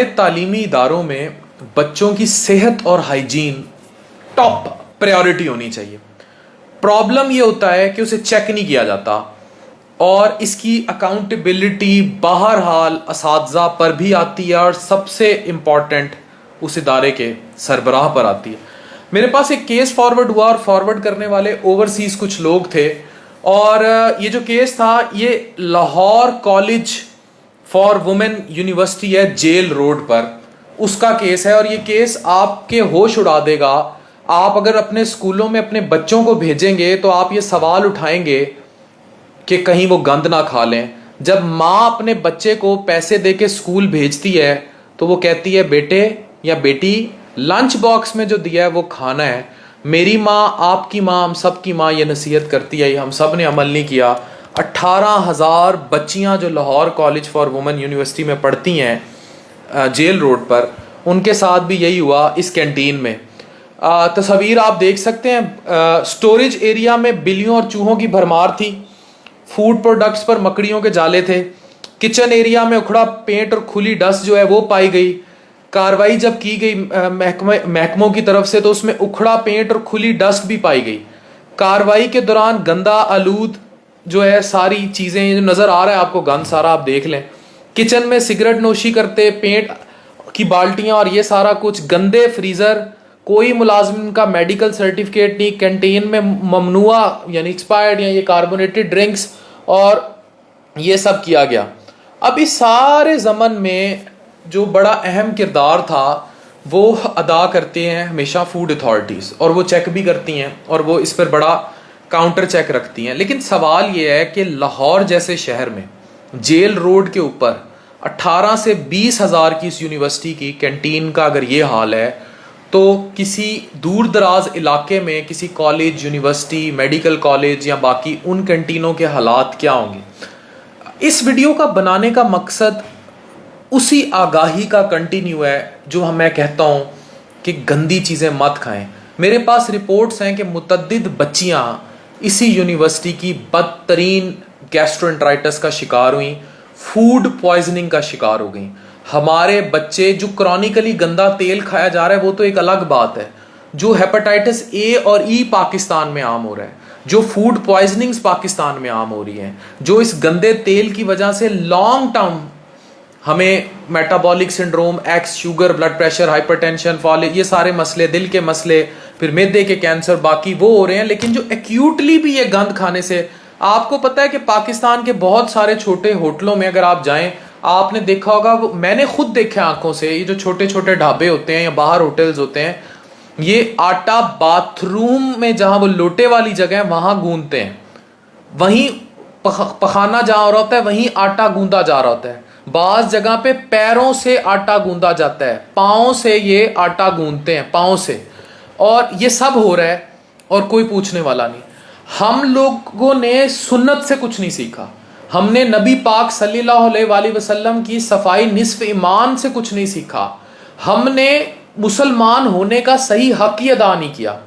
तालीमी इदारों में बच्चों की सेहत और हाइजीन टॉप प्रायोरिटी होनी चाहिए। प्रॉब्लम ये होता है कि उसे चेक नहीं किया जाता और इसकी अकाउंटेबिलिटी बहरहाल असातिज़ा पर भी आती है और सबसे इम्पॉर्टेंट उस इदारे के सरबराह पर आती है। मेरे पास एक केस फॉरवर्ड हुआ और फॉरवर्ड करने वाले ओवरसीज़ कुछ लोग थे और ये जो केस था ये Lahore college for women university है जेल रोड पर, उसका केस है। और ये केस आपके होश उड़ा देगा। आप अगर अपने स्कूलों में अपने बच्चों को भेजेंगे तो आप ये सवाल उठाएंगे कि कहीं वो गंद ना खा लें। जब माँ अपने बच्चे को पैसे दे के स्कूल भेजती है तो वो कहती है बेटे या बेटी लंच बॉक्स में जो दिया है वो खाना है। मेरी माँ, आपकी माँ, हम सब की माँ ये नसीहत करती है, हम सब ने अमल नहीं किया। 18,000 बच्चियाँ जो Lahore college for women university में पढ़ती हैं जेल रोड पर, उनके साथ भी यही हुआ इस कैंटीन में। तस्वीर आप देख सकते हैं। स्टोरेज एरिया में बिल्लियों और चूहों की भरमार थी। फूड प्रोडक्ट्स पर मकड़ियों के जाले थे। किचन एरिया में उखड़ा पेंट और खुली डस्ट जो है वो पाई गई। कार्रवाई जब की गई महकमों की तरफ से तो उसमें उखड़ा पेंट और खुली डस्ट भी पाई गई। कार्रवाई के दौरान गंदा आलूद जो है सारी चीज़ें, ये जो नज़र आ रहा है आपको गंद सारा, आप देख लें। किचन में सिगरेट नोशी करते पेंट की बाल्टियाँ और ये सारा कुछ, गंदे फ्रीज़र, कोई मुलाजिम का मेडिकल सर्टिफिकेट नहीं, कैंटीन में ममनुआ यानी एक्सपायर्ड या ये कार्बोनेटेड ड्रिंक्स और ये सब किया गया। अब इस सारे ज़मन में जो बड़ा अहम किरदार था वो अदा करते हैं हमेशा फूड अथॉरिटीज़, और वो चेक भी करती हैं और वो इस पर बड़ा काउंटर चेक रखती हैं। लेकिन सवाल ये है कि लाहौर जैसे शहर में जेल रोड के ऊपर 18 से 20 हज़ार की इस यूनिवर्सिटी की कैंटीन का अगर ये हाल है तो किसी दूर दराज इलाके में किसी कॉलेज, यूनिवर्सिटी, मेडिकल कॉलेज या बाकी उन कैंटीनों के हालात क्या होंगे। इस वीडियो का बनाने का मकसद उसी आगाही का कंटिन्यू है जो मैं कहता हूँ कि गंदी चीज़ें मत खाएं। मेरे पास रिपोर्ट्स हैं कि मुतअद्दिद बच्चियाँ इसी यूनिवर्सिटी की बदतरीन गैस्ट्रोएंटराइटिस का शिकार हुई, फूड पॉइजनिंग का शिकार हो गई। हमारे बच्चे जो क्रॉनिकली गंदा तेल खाया जा रहा है वो तो एक अलग बात है, जो हेपेटाइटिस ए और ई पाकिस्तान में आम हो रहा है, जो फूड पॉइजनिंग्स पाकिस्तान में आम हो रही हैं, जो इस गंदे तेल की वजह से लॉन्ग टर्म हमें metabolic syndrome, x, sugar, blood pressure, hypertension, फॉलेज, ये सारे मसले, दिल के मसले, फिर मैदे के कैंसर, बाकी वो हो रहे हैं। लेकिन जो एक्यूटली भी ये गंद खाने से, आपको पता है कि पाकिस्तान के बहुत सारे छोटे होटलों में अगर आप जाएं, आपने देखा होगा, मैंने खुद देखा आंखों से, ये जो छोटे छोटे ढाबे होते हैं या बाहर होटल्स होते हैं, ये आटा बाथरूम में जहां वो लोटे वाली जगह है वहां गूंदते हैं। वहीं पखाना जहां हो रहा होता है वहीं आटा गूंदा जा रहा होता है। बाज जगह पे पैरों से आटा गूंदा जाता है, पाँव से ये आटा गूंदते हैं, पाँव से, और ये सब हो रहा है और कोई पूछने वाला नहीं। हम लोगों ने सुन्नत से कुछ नहीं सीखा, हमने नबी पाक सल्लल्लाहु अलैहि वसल्लम की सफाई निस्फ ईमान से कुछ नहीं सीखा, हमने मुसलमान होने का सही हक ही अदा नहीं किया।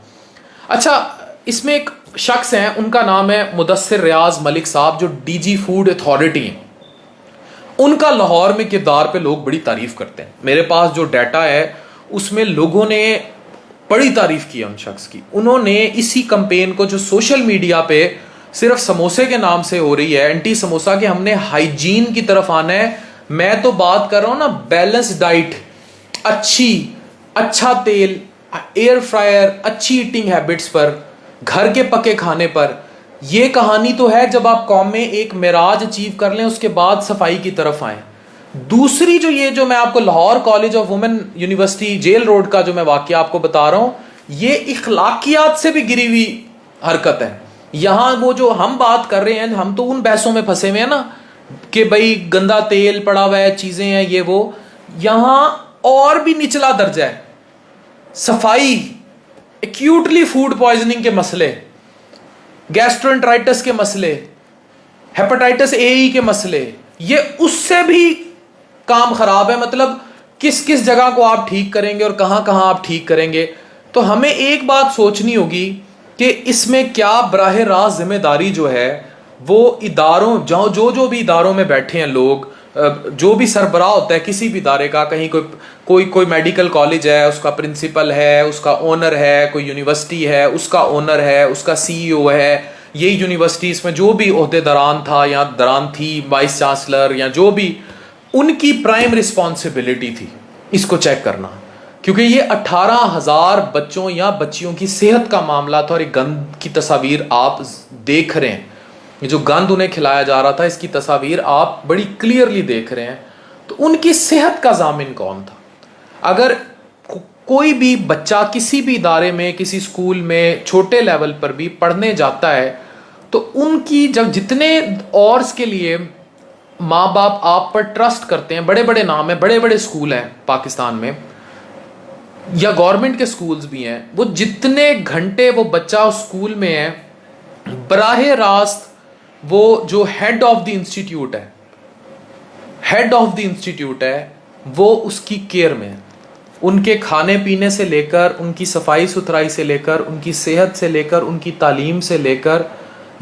अच्छा, इसमें एक शख्स हैं, उनका नाम है मुदस्सिर रियाज मलिक साहब, जो डीजी फूड अथॉरिटी हैं। उनका लाहौर में किरदार पे लोग बड़ी तारीफ करते हैं। मेरे पास जो डाटा है उसमें लोगों ने बड़ी तारीफ की है उन शख्स की। उन्होंने इसी कंपेन को जो सोशल मीडिया पे सिर्फ समोसे के नाम से हो रही है, एंटी समोसा, के हमने हाइजीन की तरफ आना है। मैं तो बात कर रहा हूँ ना बैलेंस डाइट, अच्छा तेल, एयर फ्रायर, अच्छी ईटिंग हैबिट्स पर, घर के पके खाने पर। ये कहानी तो है जब आप कौम में एक मिराज अचीव कर लें उसके बाद सफाई की तरफ आएं। दूसरी जो मैं आपको Lahore college of women university jail road का जो मैं वाकया आपको बता रहा हूं, ये इखलाकियात से भी गिरी हुई हरकत है। यहां वो जो हम बात कर रहे हैं, हम तो उन बहसों में फंसे हुए हैं ना कि भाई गंदा तेल पड़ा हुआ है, चीजें हैं ये वो। यहां और भी निचला दर्जा है, सफाई, एक्यूटली फूड पॉइजनिंग के मसले, गैस्ट्रोएंटराइटिस के मसले, हेपेटाइटिस ए के मसले, ये उससे भी काम खराब है। मतलब किस किस जगह को आप ठीक करेंगे और कहां कहां आप ठीक करेंगे। तो हमें एक बात सोचनी होगी कि इसमें क्या बराह रास्त जिम्मेदारी जो है वो इदारों, जो भी इदारों में बैठे हैं लोग, जो भी सरबराह होता है किसी भी इदारे का, कहीं कोई मेडिकल कॉलेज है, उसका प्रिंसिपल है, उसका ओनर है, कोई यूनिवर्सिटी है, उसका ओनर है, उसका सीईओ है, यही यूनिवर्सिटीज़ में जो भी ओहदेदारान था या दरान थी, वाइस चांसलर या जो भी, उनकी प्राइम रिस्पॉन्सिबिलिटी थी इसको चेक करना, क्योंकि ये 18,000 बच्चों या बच्चियों की सेहत का मामला था। और एक गंद की तस्वीर आप देख रहे हैं, ये जो गंद उन्हें खिलाया जा रहा था इसकी तस्वीर आप बड़ी क्लियरली देख रहे हैं। तो उनकी सेहत का जामिन कौन था? अगर कोई भी बच्चा किसी भी इदारे में, किसी स्कूल में, छोटे लेवल पर भी पढ़ने जाता है, तो उनकी जब जितने और के लिए माँ बाप आप पर ट्रस्ट करते हैं, बड़े बड़े नाम है, बड़े बड़े स्कूल हैं पाकिस्तान में या गवर्नमेंट के स्कूल्स भी हैं, वो जितने घंटे वो बच्चा उस स्कूल में है, बराह रास्त वो जो हेड ऑफ द इंस्टीट्यूट है वो उसकी केयर में है। उनके खाने पीने से लेकर, उनकी सफाई सुथराई से लेकर, उनकी सेहत से लेकर, उनकी तालीम से लेकर,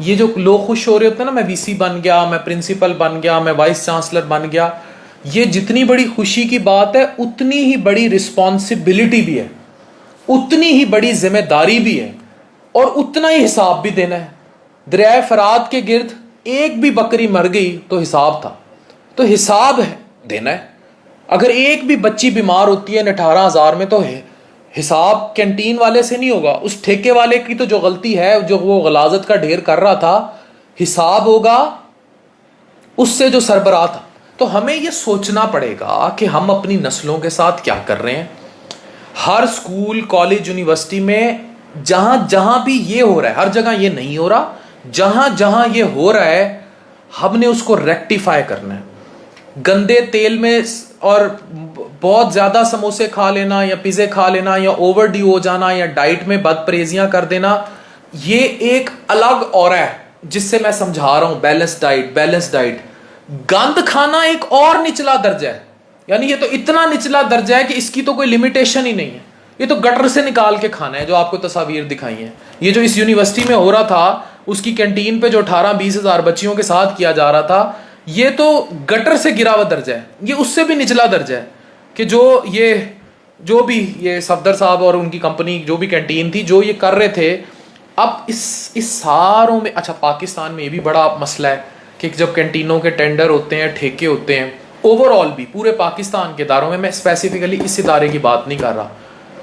ये जो लोग खुश हो रहे होते हैं ना, मैं वीसी बन गया, मैं प्रिंसिपल बन गया, मैं वाइस चांसलर बन गया, ये जितनी बड़ी खुशी की बात है उतनी ही बड़ी रिस्पॉन्सिबिलिटी भी है, उतनी ही बड़ी जिम्मेदारी भी है, और उतना ही हिसाब भी देना है। दरिया फरात के गिर्द एक भी बकरी मर गई तो हिसाब था, तो हिसाब है देना है। अगर एक भी बच्ची बीमार होती है 18,000 में, तो हिसाब कैंटीन वाले से नहीं होगा, उस ठेके वाले की तो जो गलती है, जो वो गलाजत का ढेर कर रहा था, हिसाब होगा उससे जो सरबराह था। तो हमें ये सोचना पड़ेगा कि हम अपनी नस्लों के साथ क्या कर रहे हैं। हर स्कूल, कॉलेज, यूनिवर्सिटी में जहां जहां भी ये हो रहा है, हर जगह ये नहीं हो रहा, जहां जहां ये हो रहा है हमने उसको रेक्टिफाई करना है। गंदे तेल में और बहुत ज्यादा समोसे खा लेना या पिज़्ज़े खा लेना या ओवरड्यू हो जाना या डाइट में बदपरहेजियां कर देना, ये एक अलग और है जिससे मैं समझा रहा हूं बैलेंस डाइट। गंद खाना एक और निचला दर्जा है, यानी ये तो इतना निचला दर्जा है कि इसकी तो कोई लिमिटेशन ही नहीं है। ये तो गटर से निकाल के खाना है, जो आपको तस्वीर दिखाई है। ये जो इस यूनिवर्सिटी में हो रहा था, उसकी कैंटीन पे जो 18-20 हज़ार बच्चियों के साथ किया जा रहा था, ये तो गटर से गिरा हुआ दर्जा है, ये उससे भी निचला दर्जा है कि जो भी ये सफदर साहब और उनकी कंपनी, जो भी कैंटीन थी, जो ये कर रहे थे। अब इस सारों में, अच्छा पाकिस्तान में ये भी बड़ा मसला है कि जब कैंटीनों के टेंडर होते हैं, ठेके होते हैं, ओवरऑल भी पूरे पाकिस्तान के इदारों में, मैं स्पेसिफिकली इस इदारे की बात नहीं कर रहा,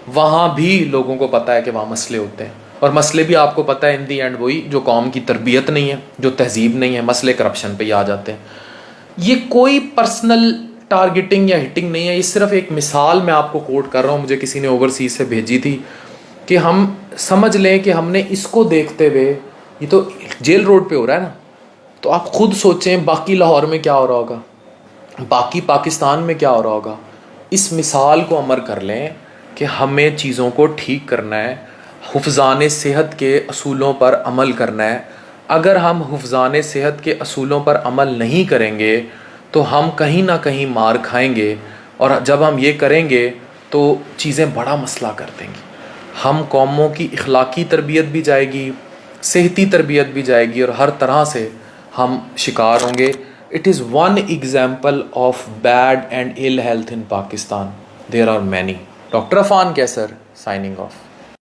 वहाँ भी लोगों को पता है कि वहाँ मसले होते हैं। और मसले भी आपको पता है इन दी एंड वही, जो कौम की तरबियत नहीं है, जो तहजीब नहीं है, मसले करप्शन पे ही आ जाते हैं। ये कोई पर्सनल टारगेटिंग या हिटिंग नहीं है, ये सिर्फ एक मिसाल मैं आपको कोट कर रहा हूँ, मुझे किसी ने ओवरसीज से भेजी थी, कि हम समझ लें कि हमने इसको देखते हुए, ये तो जेल रोड पे हो रहा है ना, तो आप खुद सोचें बाकी लाहौर में क्या हो रहा होगा, बाकी पाकिस्तान में क्या हो रहा होगा। इस मिसाल को अमर कर लें कि हमें चीज़ों को ठीक करना है, हुफ़्ज़ान सेहत के असूलों पर अमल करना है। अगर हम हुफ़्ज़ान सेहत के असूलों पर अमल नहीं करेंगे तो हम कहीं ना कहीं मार खाएंगे, और जब हम ये करेंगे तो चीज़ें बड़ा मसला कर देंगी। हम कौमों की इखलाकी तरबियत भी जाएगी, सेहती तरबियत भी जाएगी, और हर तरह से हम शिकार होंगे। It is one example of bad and ill health in Pakistan, there are many. Doctor Afan Qaiser signing of.